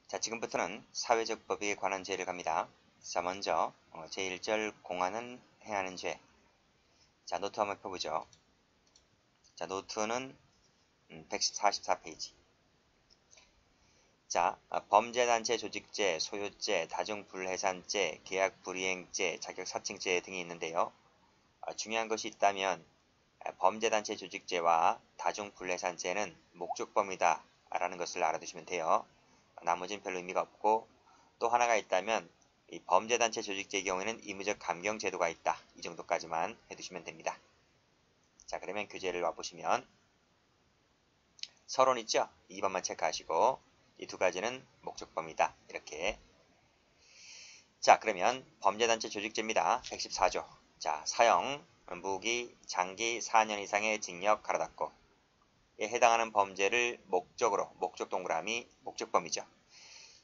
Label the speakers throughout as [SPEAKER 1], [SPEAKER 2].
[SPEAKER 1] 자, 지금부터는 사회적 법에 관한 죄를 갑니다. 자, 먼저 제1절 공안은 행하는 죄. 자, 노트 한번 펴보죠. 자, 노트는 144페이지. 자, 범죄단체 조직죄, 소유죄, 다중불해산죄, 계약불이행죄, 자격사칭죄 등이 있는데요. 중요한 것이 있다면 범죄단체 조직죄와 다중불해산죄는 목적범이다 라는 것을 알아두시면 돼요. 나머지는 별로 의미가 없고, 또 하나가 있다면 이 범죄단체 조직죄의 경우에는 의무적 감경 제도가 있다. 이 정도까지만 해두시면 됩니다. 자, 그러면 교재를 와보시면 서론 있죠? 2번만 체크하시고 이 두 가지는 목적범이다. 이렇게. 자, 그러면 범죄단체 조직죄입니다. 114조. 자, 사형, 무기, 장기 4년 이상의 징역 가로닫고 에 해당하는 범죄를 목적으로, 목적 동그라미, 목적범이죠.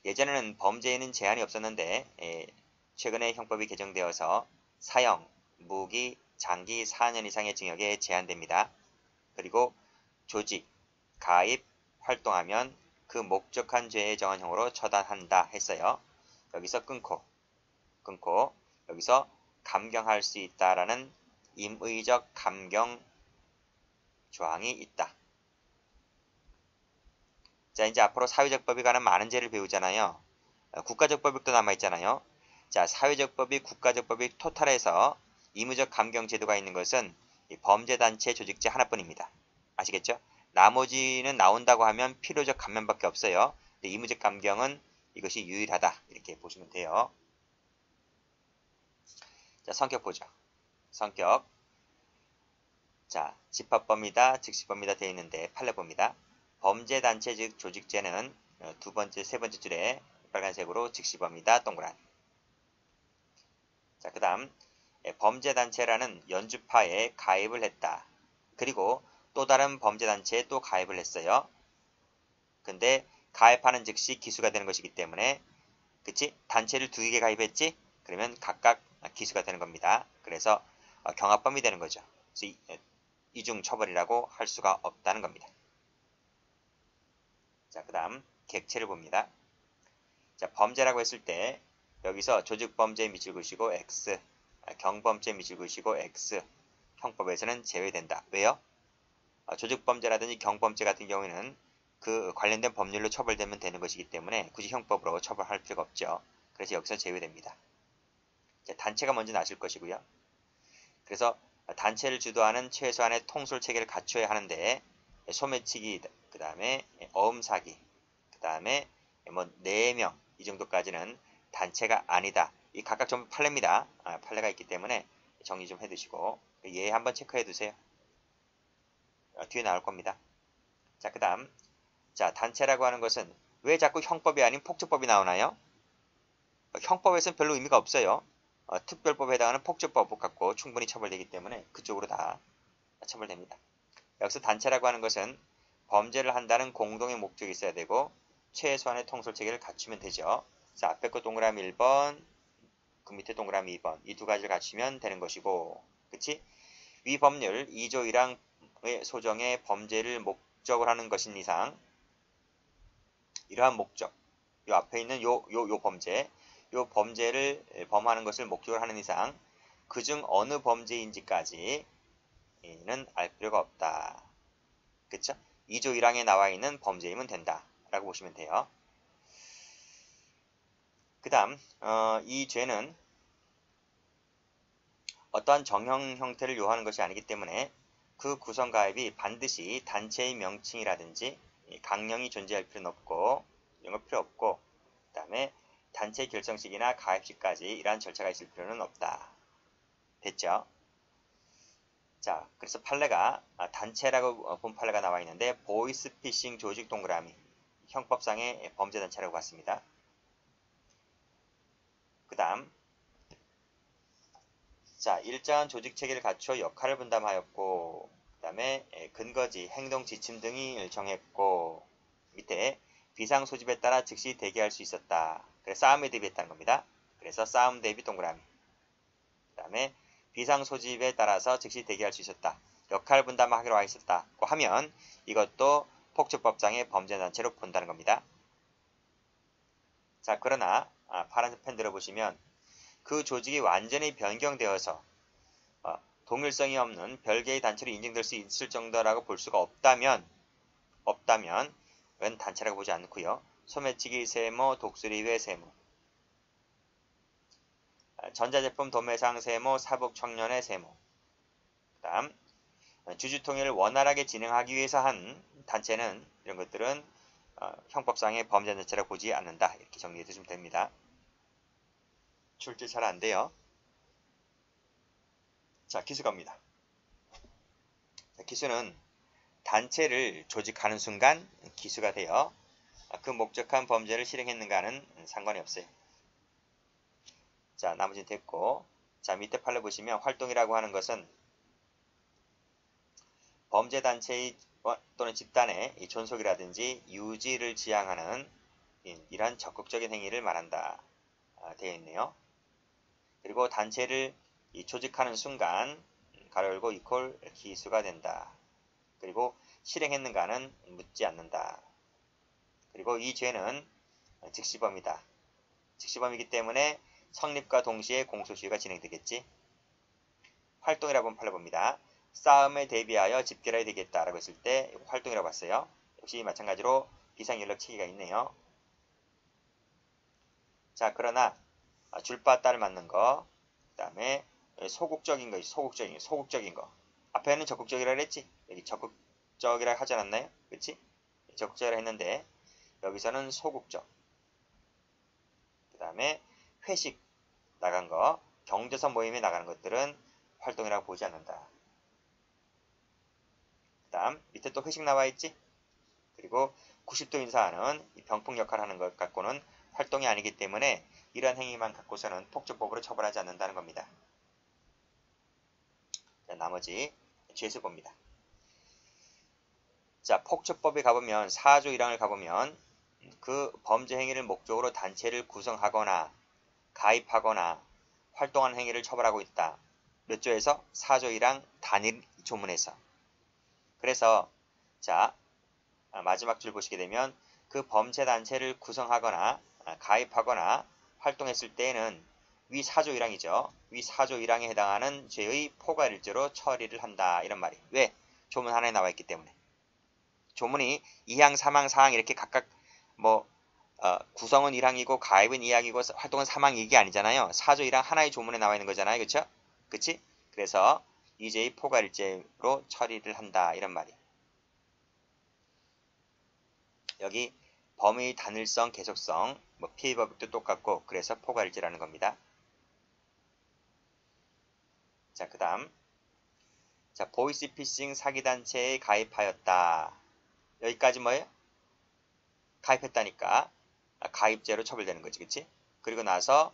[SPEAKER 1] 예전에는 범죄에는 제한이 없었는데 최근에 형법이 개정되어서 사형, 무기, 장기 4년 이상의 징역에 제한됩니다. 그리고 조직, 가입, 활동하면 그 목적한 죄에 정한 형으로 처단한다 했어요. 여기서 끊고 여기서 감경할 수 있다라는 임의적 감경 조항이 있다. 자, 이제 앞으로 사회적 법에 관한 많은 죄를 배우잖아요. 국가적 법익도 남아있잖아요. 자, 사회적 법익, 국가적 법익 토탈에서 의무적 감경 제도가 있는 것은 범죄단체 조직죄 하나뿐입니다. 아시겠죠? 나머지는 나온다고 하면 필요적 감면밖에 없어요. 근데 의무적 감경은 이것이 유일하다. 이렇게 보시면 돼요. 자, 성격 보죠. 성격. 자, 집합범이다, 즉시범이다 되어 있는데 판례 봅니다. 범죄단체 즉 조직죄는 두 번째, 세 번째 줄에 빨간색으로 즉시범이다, 동그라미. 자, 그 다음 범죄단체라는 연주파에 가입을 했다. 그리고 또 다른 범죄단체에 또 가입을 했어요. 근데 가입하는 즉시 기수가 되는 것이기 때문에, 그치? 단체를 두 개 가입했지? 그러면 각각 기수가 되는 겁니다. 그래서 경합범이 되는 거죠. 그래서 이중 처벌이라고 할 수가 없다는 겁니다. 자, 그 다음 객체를 봅니다. 자, 범죄라고 했을 때 여기서 조직범죄 밑줄 그으시고 X, 경범죄 밑줄 그으시고 X, 형법에서는 제외된다. 왜요? 조직범죄라든지 경범죄 같은 경우에는 그 관련된 법률로 처벌되면 되는 것이기 때문에 굳이 형법으로 처벌할 필요가 없죠. 그래서 여기서 제외됩니다. 자, 단체가 먼저 나실 것이고요. 그래서 단체를 주도하는 최소한의 통솔 체계를 갖춰야 하는데, 소매치기, 그 다음에 어음사기, 그 다음에 뭐 4명 이 정도까지는 단체가 아니다. 이 각각 전부 판례입니다. 판례가 있기 때문에 정리 좀 해두시고 예 한번 체크해 두세요. 뒤에 나올 겁니다. 자, 그 다음 자, 단체라고 하는 것은 왜 자꾸 형법이 아닌 폭처법이 나오나요? 형법에서는 별로 의미가 없어요. 특별법에 해당하는 폭처법 갖고 충분히 처벌되기 때문에 그쪽으로 다 처벌됩니다. 여기서 단체라고 하는 것은 범죄를 한다는 공동의 목적이 있어야 되고 최소한의 통솔체계를 갖추면 되죠. 자, 앞에 거 동그라미 1번, 그 밑에 동그라미 2번 이 두 가지를 갖추면 되는 것이고, 그치? 위 법률 2조 1항의 소정의 범죄를 목적으로 하는 것인 이상 이러한 목적, 요 앞에 있는 요 범죄를 범하는 것을 목적으로 하는 이상 그중 어느 범죄인지까지는 알 필요가 없다. 그쵸? 2조 1항에 나와 있는 범죄이면 된다. 라고 보시면 돼요. 그 다음 이 죄는 어떠한 정형 형태를 요하는 것이 아니기 때문에 그 구성 가입이 반드시 단체의 명칭이라든지 강령이 존재할 필요는 없고, 이런 거 필요 없고, 그 다음에 단체 결정식이나 가입식까지 이러한 절차가 있을 필요는 없다. 됐죠? 자, 그래서 판례가 단체라고 본 판례가 나와 있는데 보이스피싱 조직 동그라미 형법상의 범죄단체라고 봤습니다. 그 다음 자, 일정한 조직체계를 갖추어 역할을 분담하였고, 그 다음에 근거지, 행동 지침 등을 정했고, 밑에 비상 소집에 따라 즉시 대기할 수 있었다. 그래서 싸움에 대비했다는 겁니다. 그래서 싸움 대비 동그라미. 그 다음에 비상 소집에 따라서 즉시 대기할 수 있었다. 역할 분담하기로 하였었다고 하면 이것도 폭처법상의 범죄단체로 본다는 겁니다. 자, 그러나 파란색 펜 들어보시면 그 조직이 완전히 변경되어서 동일성이 없는 별개의 단체로 인정될 수 있을 정도라고 볼 수가 없다면 은 단체라고 보지 않고요. 소매치기 세모, 독수리회 세모, 전자제품 도매상 세모, 사복 청년의 세모, 그 다음 주주통일을 원활하게 진행하기 위해서 한 단체는 이런 것들은 형법상의 범죄 자체라고 보지 않는다. 이렇게 정리해 두시면 됩니다. 출제 잘 안 돼요. 자, 기수 갑니다. 자, 기수는 단체를 조직하는 순간 기수가 되어 그 목적한 범죄를 실행했는가는 상관이 없어요. 자, 나머지는 됐고, 자, 밑에 판을 보시면 활동이라고 하는 것은 범죄단체의 또는 집단의 존속이라든지 유지를 지향하는 이러한 적극적인 행위를 말한다. 되어 있네요. 그리고 단체를 조직하는 순간 가로 열고 이퀄 기수가 된다. 그리고 실행했는가는 묻지 않는다. 그리고 이 죄는 즉시범이다. 즉시범이기 때문에 성립과 동시에 공소시효가 진행되겠지. 활동이라고 한번 팔려봅니다. 싸움에 대비하여 집결해야 되겠다라고 했을 때 활동이라고 봤어요. 역시 마찬가지로 비상연락 체계가 있네요. 자, 그러나 줄바따를 맞는 거, 그 다음에 소극적인 거. 앞에는 적극적이라고 했지. 여기 적극적이라고 하지 않았나요? 그치? 적극적이라고 했는데 여기서는 소극적. 그 다음에 회식 나간 거, 경제선 모임에 나가는 것들은 활동이라고 보지 않는다. 그 다음 밑에 또 회식 나와 있지? 그리고 90도 인사하는 병풍 역할을 하는 것 갖고는 활동이 아니기 때문에 이러한 행위만 갖고서는 폭조법으로 처벌하지 않는다는 겁니다. 자, 나머지 죄수 봅니다. 자, 폭조법에 가보면 4조 1항을 가보면 그 범죄 행위를 목적으로 단체를 구성하거나 가입하거나 활동하는 행위를 처벌하고 있다. 몇 조에서? 4조 1항 단일 조문에서. 그래서 자, 마지막 줄 보시게 되면 그 범죄단체를 구성하거나 가입하거나 활동했을 때에는 위 4조 1항이죠. 위 4조 1항에 해당하는 죄의 포괄일죄로 처리를 한다. 이런 말이. 왜? 조문 하나에 나와 있기 때문에. 조문이 2항, 3항, 4항 이렇게 각각 구성은 1항이고 가입은 2항이고 활동은 3항 이게 아니잖아요. 4조 1항 하나의 조문에 나와 있는 거잖아요. 그쵸? 그치? 그래서 이 죄의 포괄일죄로 처리를 한다. 이런 말이에요. 여기 범의 단일성, 계속성, 피해 법칙도 똑같고 그래서 포괄일죄라는 겁니다. 자, 그 다음 자, 보이스피싱 사기단체에 가입하였다. 여기까지 뭐예요? 가입했다니까 가입죄로 처벌되는 거지. 그치? 그리고 나서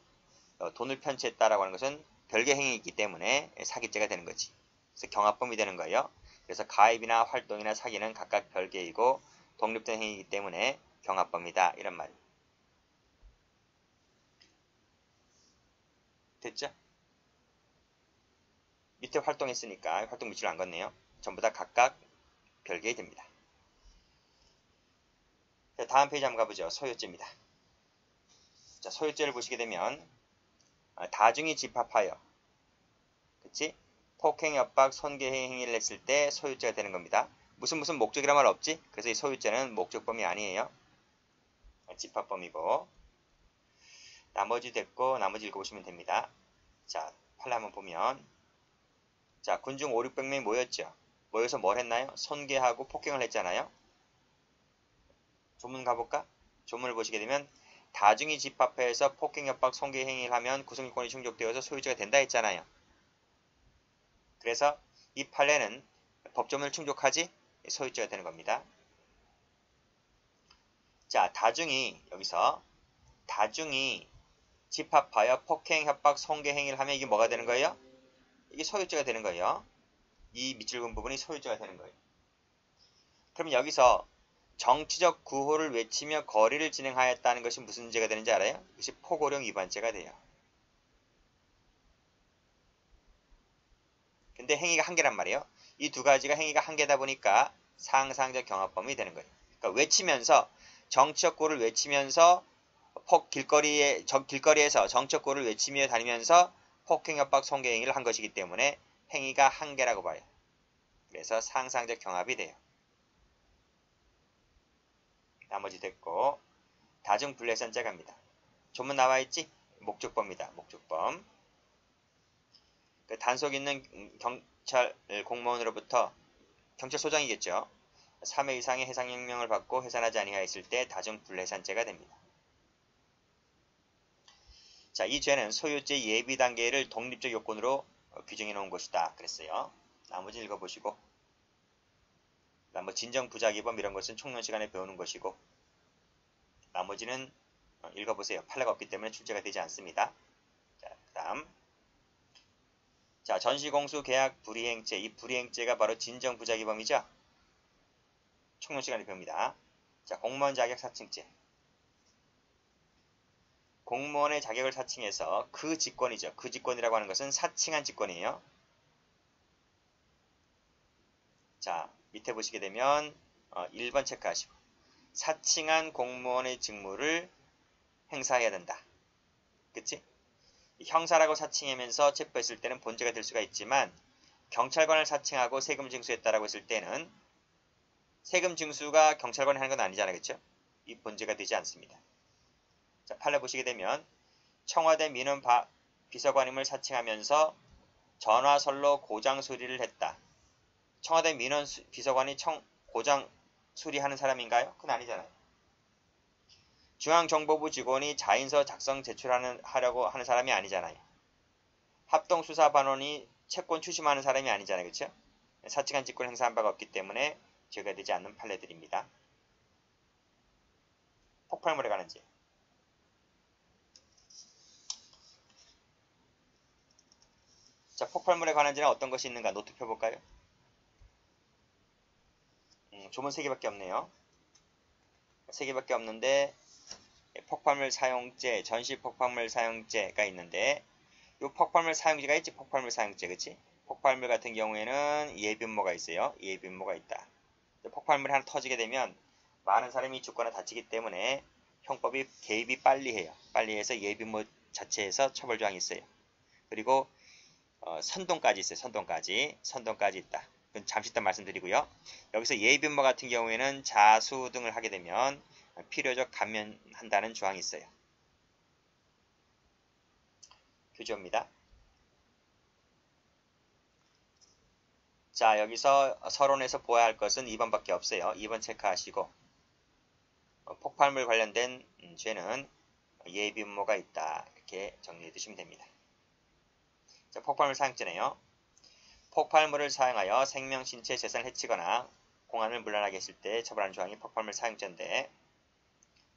[SPEAKER 1] 돈을 편취했다라고 하는 것은 별개 행위이기 때문에 사기죄가 되는 거지. 그래서 경합범이 되는 거예요. 그래서 가입이나 활동이나 사기는 각각 별개이고 독립된 행위이기 때문에 경합범이다. 이런 말. 됐죠? 밑에 활동했으니까 활동 밑줄 안 걷네요. 전부 다 각각 별개이 됩니다. 자, 다음 페이지 한번 가보죠. 소유죄입니다. 자, 소유죄를 보시게 되면 다중이 집합하여 그치? 폭행, 협박, 손괴 행위를 했을 때 소유죄가 되는 겁니다. 무슨 목적이란 말 없지? 그래서 이 소유죄는 목적범이 아니에요. 집합범이고 나머지 됐고 나머지 읽어보시면 됩니다. 자, 판례 한번 보면 자, 군중 5, 600명이 모였죠. 모여서 뭘 했나요? 손괴하고 폭행을 했잖아요. 조문 가볼까? 조문을 보시게 되면 다중이 집합해서 폭행, 협박, 손괴 행위를 하면 구성요건이 충족되어서 소유죄가 된다 했잖아요. 그래서 이 판례는 법조문을 충족하지 소유죄가 되는 겁니다. 자, 여기서 다중이 집합하여 폭행, 협박, 손괴 행위를 하면 이게 뭐가 되는 거예요? 이게 소유죄가 되는 거예요. 이 밑줄 긋은 부분이 소유죄가 되는 거예요. 그럼 여기서 정치적 구호를 외치며 거리를 진행하였다는 것이 무슨 죄가 되는지 알아요? 이것이 포고령 위반죄가 돼요. 근데 행위가 한 개란 말이에요. 이 두 가지가 행위가 한 개다 보니까 상상적 경합범이 되는 거예요. 그러니까 외치면서 정치적 구호를 외치면서 길거리에서 정적구를 외치며 다니면서 폭행, 협박, 성교 행위를 한 것이기 때문에 행위가 한 개라고 봐요. 그래서 상상적 경합이 돼요. 나머지 됐고 다중 불례선자 갑니다. 조문 나와있지? 목적범입니다. 목적범. 그 단속 있는 경찰 공무원으로부터 경찰소장이겠죠. 3회 이상의 해상명령을 받고 해산하지 아니하였을 때 다중불해산죄가 됩니다. 자, 이 죄는 소유죄 예비 단계를 독립적 요건으로 규정해 놓은 것이다. 그랬어요. 나머지 읽어보시고, 뭐 진정부작위범 이런 것은 총론 시간에 배우는 것이고, 나머지는 읽어보세요. 판례가 없기 때문에 출제가 되지 않습니다. 자, 그 다음. 자, 전시공수 계약 불이행죄. 이 불이행죄가 바로 진정부작위범이죠. 총론 시간에 배웁니다. 자, 공무원 자격 사칭죄. 공무원의 자격을 사칭해서 그 직권이죠. 그 직권이라고 하는 것은 사칭한 직권이에요. 자, 밑에 보시게 되면 1번 체크하시고 사칭한 공무원의 직무를 행사해야 된다. 그치? 형사라고 사칭하면서 체포했을 때는 본죄가 될 수가 있지만 경찰관을 사칭하고 세금 징수했다라고 했을 때는 세금 징수가 경찰관이 하는 건 아니잖아요. 그렇죠? 이 본죄가 되지 않습니다. 자, 판례 보시게 되면 청와대 민원 비서관임을 사칭하면서 전화설로 고장 수리를 했다. 청와대 민원 비서관이 고장 수리하는 사람인가요? 그건 아니잖아요. 중앙정보부 직원이 자인서 작성 제출하려고 하는 사람이 아니잖아요. 합동수사반원이 채권 추심하는 사람이 아니잖아요. 그렇죠? 사칭한 직권 행사한 바가 없기 때문에 죄가 되지 않는 판례들입니다. 폭발물에 관한 죄. 자, 폭발물에 관한 죄는 어떤 것이 있는가 노트 펴볼까요? 조문 3개밖에 없네요. 3개밖에 없는데 폭발물 사용죄, 전시 폭발물 사용죄가 있는데 이 폭발물 사용죄가 있지. 폭발물 사용죄, 그치? 폭발물 같은 경우에는 예비음모가 있어요. 예비음모가 있다. 폭발물이 하나 터지게 되면 많은 사람이 죽거나 다치기 때문에 형법이 개입이 빨리 해요. 빨리 해서 예비음모 자체에서 처벌조항이 있어요. 그리고 선동까지 있어요. 선동까지 있다. 그건 잠시 이따 말씀드리고요. 여기서 예비음모 같은 경우에는 자수 등을 하게 되면 필요적 감면한다는 조항이 있어요. 교조입니다. 자, 여기서 서론에서 보아야 할 것은 2번밖에 없어요. 2번 체크하시고 폭발물 관련된 죄는 예비음모가 있다. 이렇게 정리해 두시면 됩니다. 자, 폭발물 사용죄네요. 폭발물을 사용하여 생명, 신체, 재산을 해치거나 공안을 문란하게 했을 때 처벌하는 조항이 폭발물 사용죄인데,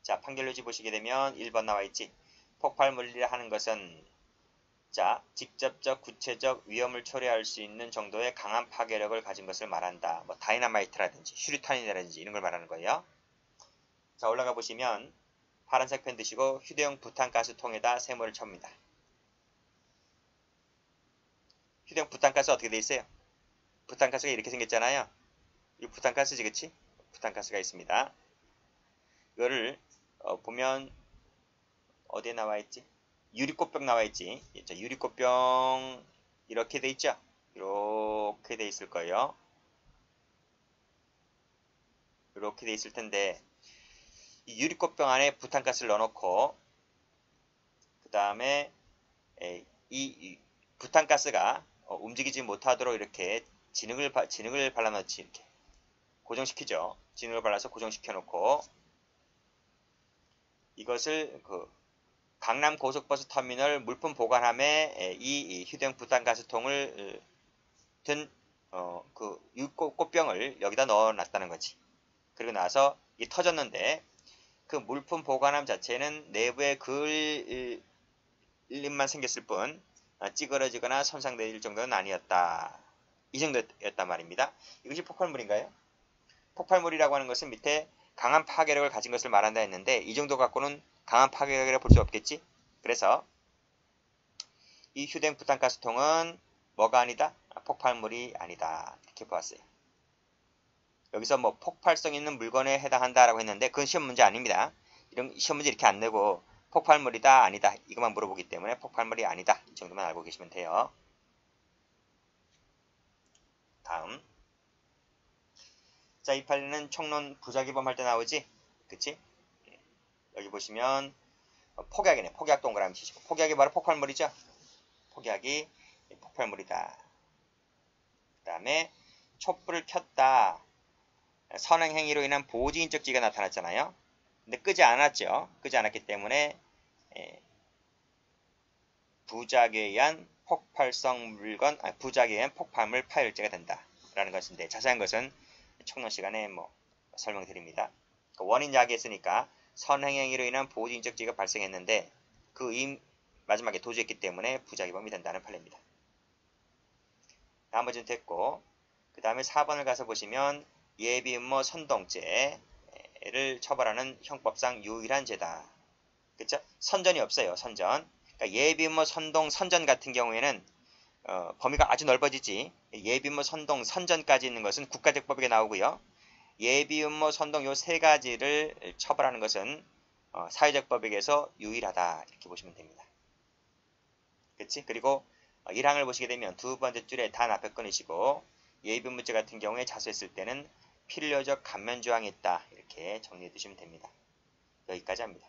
[SPEAKER 1] 자, 판결료지 보시게 되면 1번 나와있지. 폭발물이라 하는 것은 자, 직접적, 구체적 위험을 초래할 수 있는 정도의 강한 파괴력을 가진 것을 말한다. 뭐 다이너마이트라든지 슈리탄이라든지 이런 걸 말하는 거예요. 자, 올라가 보시면 파란색 펜 드시고 휴대용 부탄가스통에다 세모를 칩니다. 휴대용 부탄가스 어떻게 돼 있어요? 부탄가스가 이렇게 생겼잖아요. 이 부탄가스지, 그치? 부탄가스가 있습니다. 이거를 보면 어디에 나와있지? 유리꽃병 나와있지? 자, 유리꽃병 이렇게 돼 있죠? 이렇게 돼 있을 거예요. 이렇게 돼 있을 텐데 이 유리꽃병 안에 부탄가스를 넣어놓고 그 다음에 이 부탄가스가 움직이지 못하도록 이렇게 진흙을 발라놓지. 이렇게 고정시키죠. 진흙을 발라서 고정시켜 놓고 이것을 강남 고속버스 터미널 물품 보관함에 이 휴대용 부탄가스통을 든 꽃병을 여기다 넣어놨다는 거지. 그리고 나서 이게 터졌는데 그 물품 보관함 자체는 내부에 그을림만 생겼을 뿐 찌그러지거나 손상될 정도는 아니었다. 이 정도였단 말입니다. 이것이 폭발물인가요? 폭발물이라고 하는 것은 밑에 강한 파괴력을 가진 것을 말한다 했는데 이 정도 갖고는 강한 파괴력이라 볼 수 없겠지? 그래서 이 휴대용 부탄가스통은 뭐가 아니다? 폭발물이 아니다. 이렇게 보았어요. 여기서 뭐 폭발성 있는 물건에 해당한다라고 했는데 그건 시험 문제 아닙니다. 이런 시험 문제 이렇게 안 내고 폭발물이다 아니다 이것만 물어보기 때문에 폭발물이 아니다 이 정도만 알고 계시면 돼요. 다음 자, 이 판례는 총론 부작위범 할 때 나오지? 그치? 여기 보시면 폭약이네. 폭약 동그라미 치시고 폭약이 바로 폭발물이죠? 폭약이 폭발물이다. 그 다음에 촛불을 켰다. 선행행위로 인한 보호지인적지가 나타났잖아요. 근데 끄지 않았죠. 끄지 않았기 때문에 부작에 의한 폭발성 물건, 부작에 의한 폭발물 파열죄가 된다. 라는 것인데 자세한 것은 총론 시간에 설명드립니다. 원인 야기했으니까 선행행위로 인한 보호지인적지가 발생했는데 그 마지막에 도주했기 때문에 부작위범이 된다는 판례입니다. 나머지는 됐고 그 다음에 4번을 가서 보시면 예비음모 선동죄를 처벌하는 형법상 유일한 죄다. 그쵸? 선전이 없어요. 선전. 그러니까 예비음모 선동 선전 같은 경우에는 범위가 아주 넓어지지. 예비음모 선동 선전까지 있는 것은 국가적법에 나오고요. 예비음모 선동 요 세 가지를 처벌하는 것은 사회적 법익에서 유일하다 이렇게 보시면 됩니다. 그치? 그리고 1항을 보시게 되면 두 번째 줄에 단 앞에 끊으시고 예비음모죄 같은 경우에 자수했을 때는 필요적 감면조항이 있다 이렇게 정리해 두시면 됩니다. 여기까지 합니다.